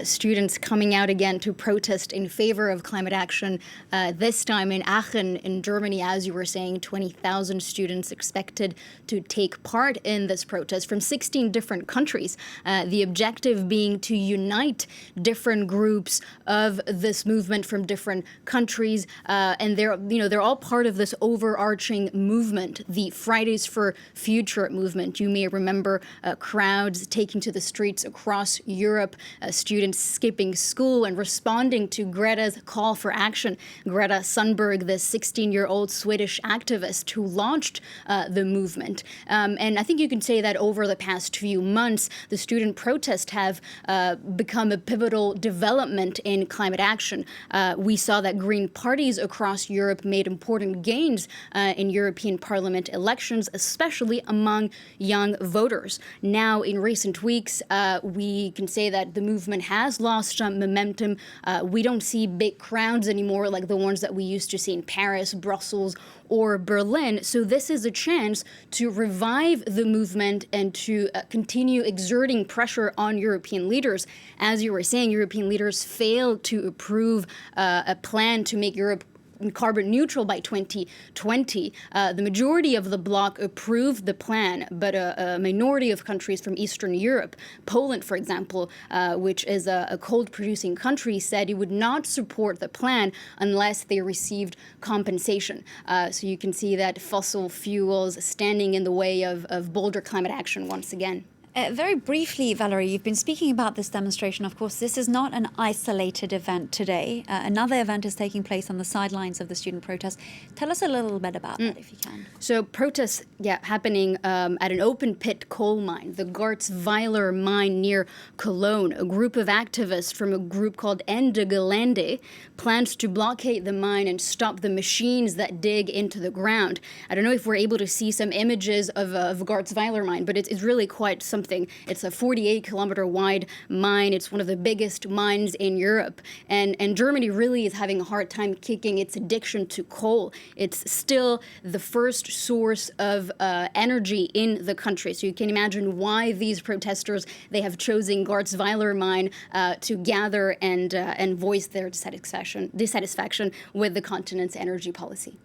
students coming out again to protest in favor of climate action, this time in Aachen in Germany. As you were saying, 20,000 students expected to take part in this protest from 16 different countries. The objective being to unite different groups of this movement from different countries, and they're all part of this overarching movement, the Fridays for Future movement. You may remember crowds taking to the streets across Europe, students skipping school and responding to Greta's call for action. Greta Thunberg, the 16-year-old Swedish activist who launched the movement. And I think you can say that over the past few months, the student protests have become a pivotal development in climate action. We saw that green parties across Europe made important gains in European Parliament elections, especially among young voters. Now, in recent weeks, we can say that the movement has lost some momentum. We don't see big crowds anymore like the ones that we used to see in Paris, Brussels, or Berlin. So this is a chance to revive the movement and to continue exerting pressure on European leaders. As you were saying, European leaders failed to approve a plan to make Europe carbon neutral by 2020. The majority of the bloc approved the plan, but a minority of countries from Eastern Europe, Poland, for example, which is a coal-producing country, said it would not support the plan unless they received compensation. So you can see that fossil fuels standing in the way of bolder climate action once again. Very briefly, Valerie, you've been speaking about this demonstration. Of course, this is not an isolated event today. Another event is taking place on the sidelines of the student protest. Tell us a little bit about that, if you can. So protests, happening at an open-pit coal mine, the Garzweiler mine near Cologne. A group of activists from a group called Ende Gelände plans to blockade the mine and stop the machines that dig into the ground. I don't know if we're able to see some images of Garzweiler mine, but it's really quite something. It's a 48-kilometer wide mine. It's one of the biggest mines in Europe. And Germany really is having a hard time kicking its addiction to coal. It's still the first source of energy in the country. So you can imagine why these protesters, they have chosen Garzweiler mine to gather and voice their dissatisfaction with the continent's energy policy.